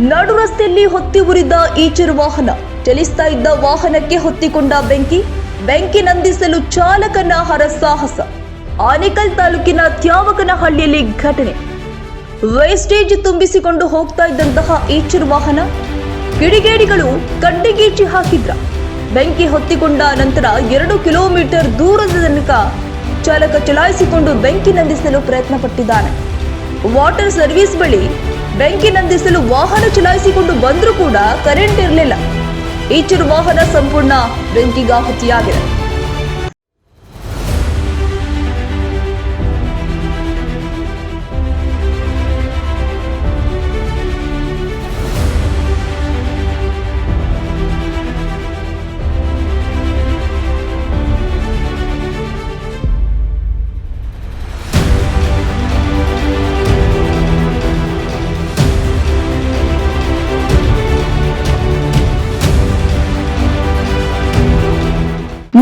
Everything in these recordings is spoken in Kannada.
ನಡು ರಸ್ತೆಯಲ್ಲಿ ಹೊತ್ತಿ ಉರಿದ ಈಚರ್ ವಾಹನ. ಚಲಿಸ್ತಾ ಇದ್ದ ವಾಹನಕ್ಕೆ ಹೊತ್ತಿಕೊಂಡ ಬೆಂಕಿ ನಂದಿಸಲು ಚಾಲಕನ ಹರಸಾಹಸ. ಆನೇಕಲ್ ತಾಲೂಕಿನ ತ್ಯಾವಕನಹಳ್ಳಿಯಲ್ಲಿ ಘಟನೆ. ವೇಸ್ಟೇಜ್ ತುಂಬಿಸಿಕೊಂಡು ಹೋಗ್ತಾ ಇದ್ದಂತಹ ಈಚರ್ ವಾಹನ ಕಿಡಿಗೇಡಿಗಳು ಕಡ್ಡಿಗೀಚಿ ಹಾಕಿದ್ರ. ಬೆಂಕಿ ಹೊತ್ತಿಕೊಂಡ ನಂತರ 2 ಕಿಲೋಮೀಟರ್ ದೂರದ ತನಕ ಚಾಲಕ ಚಲಾಯಿಸಿಕೊಂಡು ಬೆಂಕಿ ನಂದಿಸಲು ಪ್ರಯತ್ನ ಪಟ್ಟಿದ್ದಾನೆ. ವಾಟರ್ ಸರ್ವಿಸ್ ಬಳಿ ಬೆಂಕಿ ನಂದಿಸಲು ವಾಹನ ಚಲಾಯಿಸಿಕೊಂಡು ಬಂದರೂ ಕೂಡ ಕರೆಂಟ್ ಇರಲಿಲ್ಲ. ಈಚರ್ ವಾಹನ ಸಂಪೂರ್ಣ ಬೆಂಕಿಗಾಹುತಿಯಾಗಿದೆ.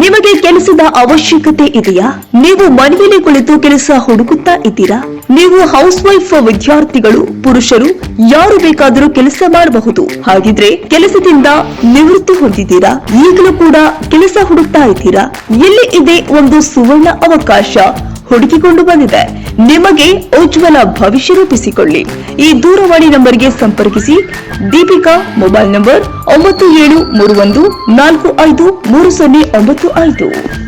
ನಿಮಗೆ ಕೆಲಸದ ಅವಶ್ಯಕತೆ ಇದೆಯಾ? ನೀವು ಮನೆಯಲ್ಲಿ ಕುಳಿತು ಕೆಲಸ ಹುಡುಕುತ್ತಾ ಇದ್ದೀರಾ? ನೀವು ಹೌಸ್ ವೈಫ್, ವಿದ್ಯಾರ್ಥಿಗಳು, ಪುರುಷರು ಯಾರು ಬೇಕಾದರೂ ಕೆಲಸ ಮಾಡಬಹುದು. ಹಾಗಿದ್ರೆ ಕೆಲಸದಿಂದ ನಿವೃತ್ತಿ ಹೊಂದಿದ್ದೀರಾ? ಈಗಲೂ ಕೂಡ ಕೆಲಸ ಹುಡುಕ್ತಾ ಇದ್ದೀರಾ? ಇಲ್ಲಿ ಇದೆ ಒಂದು ಸುವರ್ಣ ಅವಕಾಶ ಹುಡುಕಿಕೊಂಡು ಬಂದಿದೆ. ನಿಮಗೆ ಉಜ್ವಲ ಭವಿಷ್ಯ ರೂಪಿಸಿಕೊಳ್ಳಿ. ಈ ದೂರವಾಣಿ ನಂಬರ್ಗೆ ಸಂಪರ್ಕಿಸಿ. Deepika mobile number 9731453095.